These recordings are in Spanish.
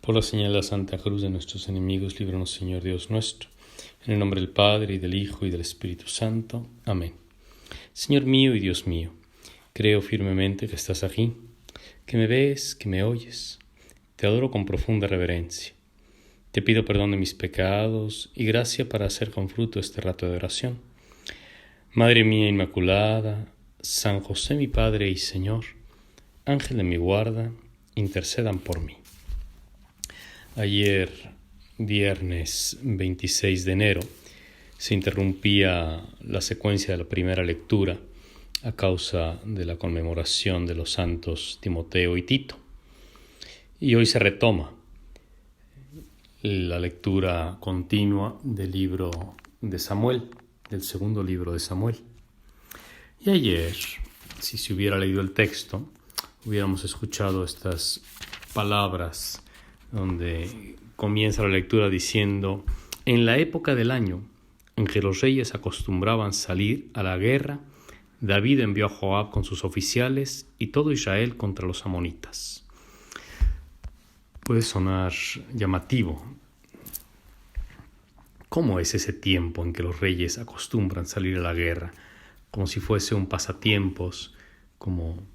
Por la señal de la Santa Cruz de nuestros enemigos, líbranos, Señor Dios nuestro. En el nombre del Padre, y del Hijo, y del Espíritu Santo. Amén. Señor mío y Dios mío, creo firmemente que estás aquí, que me ves, que me oyes. Te adoro con profunda reverencia. Te pido perdón de mis pecados y gracia para hacer con fruto este rato de oración. Madre mía Inmaculada, San José mi Padre y Señor, Ángel de mi guarda, intercedan por mí. Ayer, viernes 26 de enero, se interrumpía la secuencia de la primera lectura a causa de la conmemoración de los santos Timoteo y Tito. Y hoy se retoma la lectura continua del libro de Samuel, del segundo libro de Samuel. Y ayer, si se hubiera leído el texto, hubiéramos escuchado estas palabras donde comienza la lectura diciendo: en la época del año en que los reyes acostumbraban salir a la guerra, David envió a Joab con sus oficiales y todo Israel contra los amonitas. Puede sonar llamativo. ¿Cómo es ese tiempo en que los reyes acostumbran salir a la guerra? Como si fuese un pasatiempos, como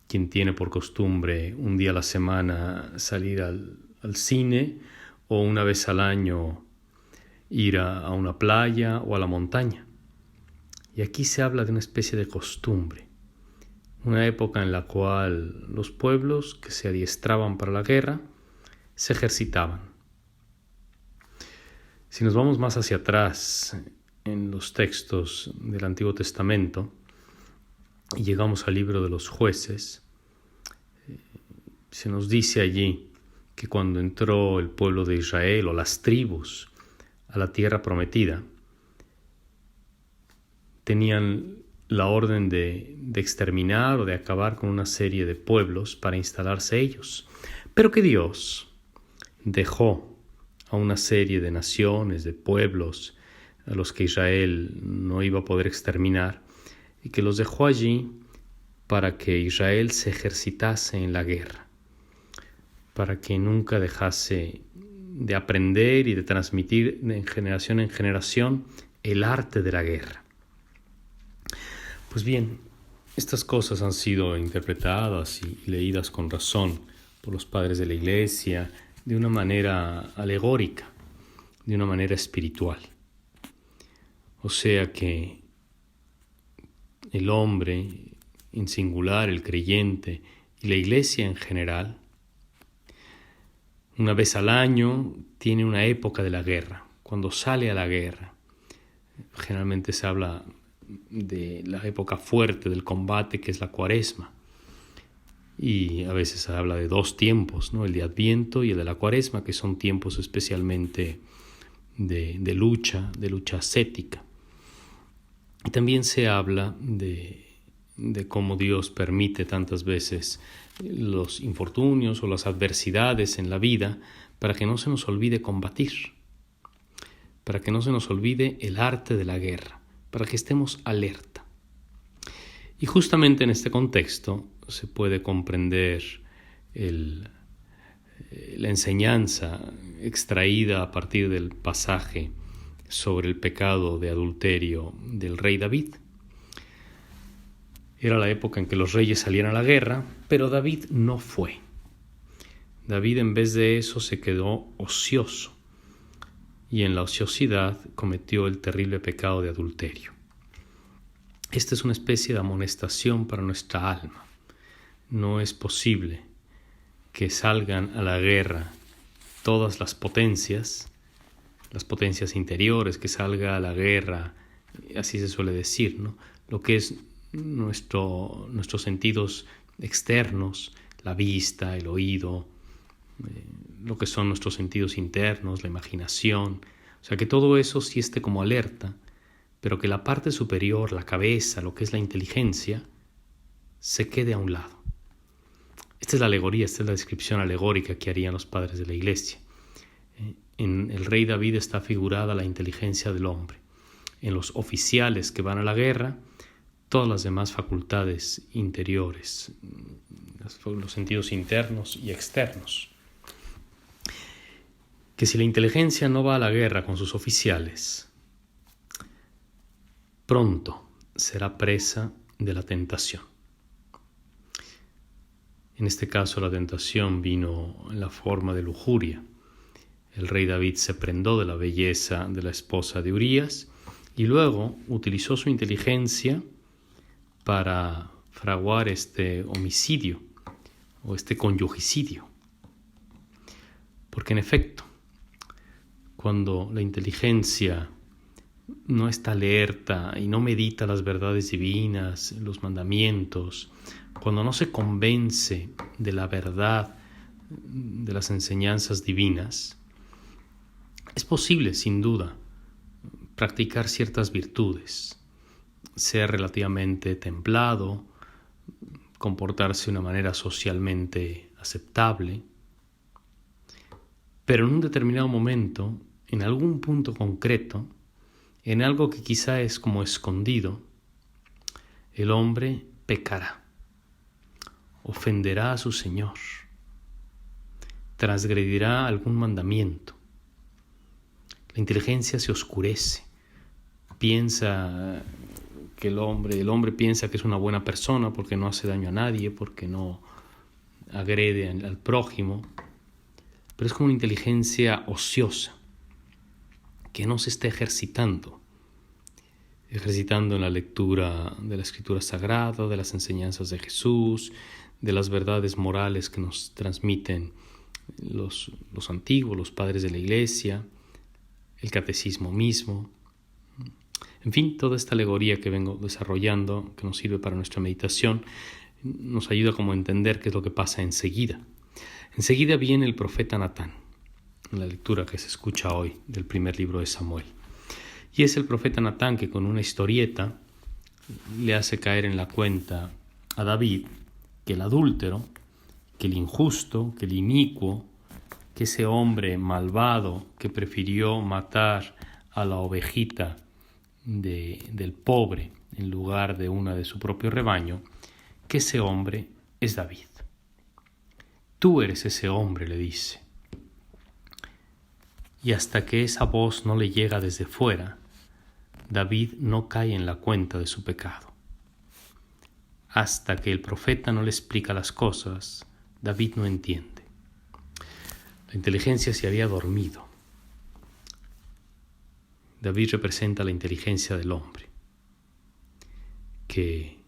quien tiene por costumbre un día a la semana salir al cine, o una vez al año ir a una playa o a la montaña. Y aquí se habla de una especie de costumbre, una época en la cual los pueblos que se adiestraban para la guerra se ejercitaban. Si nos vamos más hacia atrás en los textos del Antiguo Testamento y llegamos al libro de los Jueces, se nos dice allí que cuando entró el pueblo de Israel o las tribus a la tierra prometida, tenían la orden de exterminar o de acabar con una serie de pueblos para instalarse ellos, pero que Dios dejó a una serie de naciones, de pueblos a los que Israel no iba a poder exterminar, y que los dejó allí para que Israel se ejercitase en la guerra, para que nunca dejase de aprender y de transmitir de generación en generación el arte de la guerra. Pues bien, estas cosas han sido interpretadas y leídas con razón por los padres de la Iglesia de una manera alegórica, de una manera espiritual. O sea que el hombre en singular, el creyente y la Iglesia en general, una vez al año tiene una época de la guerra, cuando sale a la guerra. Generalmente se habla de la época fuerte del combate, que es la Cuaresma. Y a veces se habla de dos tiempos, ¿no? El de Adviento y el de la Cuaresma, que son tiempos especialmente de lucha ascética. Y también se habla de cómo Dios permite tantas veces los infortunios o las adversidades en la vida para que no se nos olvide combatir, para que no se nos olvide el arte de la guerra, para que estemos alerta. Y justamente en este contexto se puede comprender la enseñanza extraída a partir del pasaje sobre el pecado de adulterio del rey David. Era la época en que los reyes salían a la guerra, pero David no fue. David, en vez de eso, se quedó ocioso y en la ociosidad cometió el terrible pecado de adulterio. Esta es una especie de amonestación para nuestra alma. No es posible que salgan a la guerra todas las potencias interiores, que salga a la guerra, así se suele decir, ¿no? Lo que es nuestros sentidos externos, la vista, el oído, lo que son nuestros sentidos internos, la imaginación. O sea, que todo eso sí esté como alerta, pero que la parte superior, la cabeza, lo que es la inteligencia, se quede a un lado. Esta es la alegoría, esta es la descripción alegórica que harían los padres de la Iglesia. En el rey David está figurada la inteligencia del hombre. En los oficiales que van a la guerra, todas las demás facultades interiores, los sentidos internos y externos. que si la inteligencia no va a la guerra con sus oficiales, pronto será presa de la tentación. En este caso la tentación vino en la forma de lujuria. El rey David se prendó de la belleza de la esposa de Urías y luego utilizó su inteligencia para fraguar este homicidio o este conyugicidio. Porque en efecto, cuando la inteligencia no está alerta y no medita las verdades divinas, los mandamientos, cuando no se convence de la verdad de las enseñanzas divinas, es posible, sin duda, practicar ciertas virtudes, ser relativamente templado, comportarse de una manera socialmente aceptable, pero en un determinado momento, en algún punto concreto, en algo que quizá es como escondido, el hombre pecará, ofenderá a su Señor, transgredirá algún mandamiento. La inteligencia se oscurece, piensa que el hombre piensa que es una buena persona porque no hace daño a nadie, porque no agrede al prójimo, pero es como una inteligencia ociosa que no se está ejercitando en la lectura de la Escritura Sagrada, de las enseñanzas de Jesús, de las verdades morales que nos transmiten los antiguos, los padres de la Iglesia, el catecismo mismo. En fin, toda esta alegoría que vengo desarrollando, que nos sirve para nuestra meditación, nos ayuda como a entender qué es lo que pasa enseguida. Enseguida viene el profeta Natán, en la lectura que se escucha hoy del primer libro de Samuel. Y es el profeta Natán que con una historieta le hace caer en la cuenta a David que el adúltero, que el injusto, que el inicuo, que ese hombre malvado que prefirió matar a la ovejita del pobre en lugar de una de su propio rebaño, que ese hombre es David. Tú eres ese hombre, le dice. Y hasta que esa voz no le llega desde fuera, David no cae en la cuenta de su pecado. Hasta que el profeta no le explica las cosas, David no entiende. La inteligencia se había dormido. David representa la inteligencia del hombre, que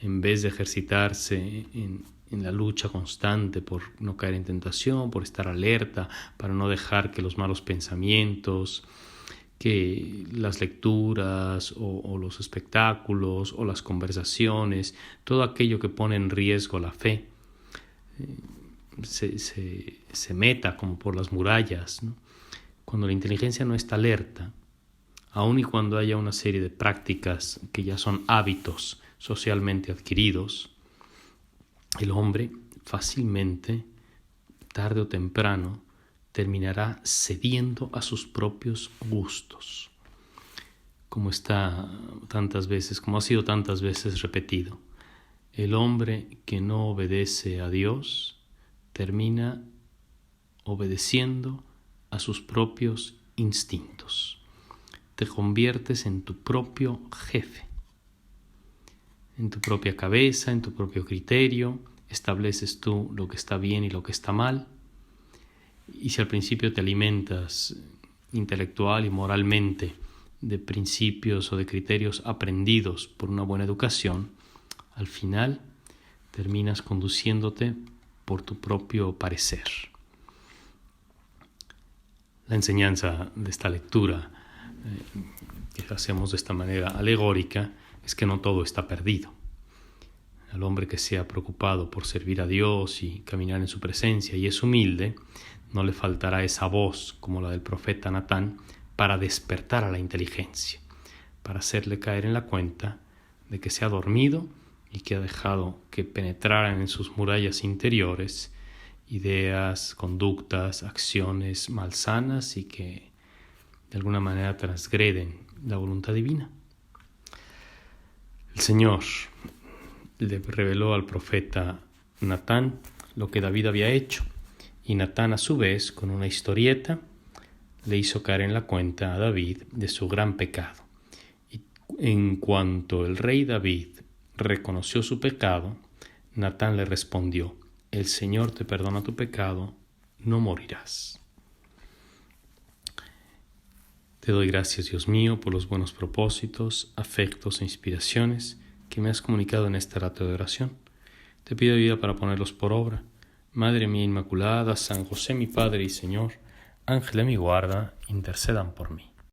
en vez de ejercitarse en la lucha constante por no caer en tentación, por estar alerta, para no dejar que los malos pensamientos, que las lecturas o los espectáculos o las conversaciones, todo aquello que pone en riesgo la fe, se meta como por las murallas, ¿no? Cuando la inteligencia no está alerta, aun y cuando haya una serie de prácticas que ya son hábitos socialmente adquiridos, el hombre fácilmente, tarde o temprano, terminará cediendo a sus propios gustos, como ha sido tantas veces repetido. El hombre que no obedece a Dios termina obedeciendo a sus propios instintos. Te conviertes en tu propio jefe, en tu propia cabeza, en tu propio criterio, estableces tú lo que está bien y lo que está mal. Y si al principio te alimentas intelectual y moralmente de principios o de criterios aprendidos por una buena educación, al final terminas conduciéndote por tu propio parecer. La enseñanza de esta lectura que hacemos de esta manera alegórica es que no todo está perdido. Al hombre que sea preocupado por servir a Dios y caminar en su presencia y es humilde, no le faltará esa voz como la del profeta Natán para despertar a la inteligencia, para hacerle caer en la cuenta de que se ha dormido y que ha dejado que penetraran en sus murallas interiores ideas, conductas, acciones malsanas y que de alguna manera transgreden la voluntad divina. El Señor le reveló al profeta Natán lo que David había hecho, y Natán a su vez, con una historieta, le hizo caer en la cuenta a David de su gran pecado. Y en cuanto el rey David reconoció su pecado, Natán le respondió: el Señor te perdona tu pecado, no morirás. Te doy gracias, Dios mío, por los buenos propósitos, afectos e inspiraciones que me has comunicado en este rato de oración. Te pido ayuda para ponerlos por obra. Madre mía Inmaculada, San José mi Padre y Señor, Ángel de mi guarda, intercedan por mí.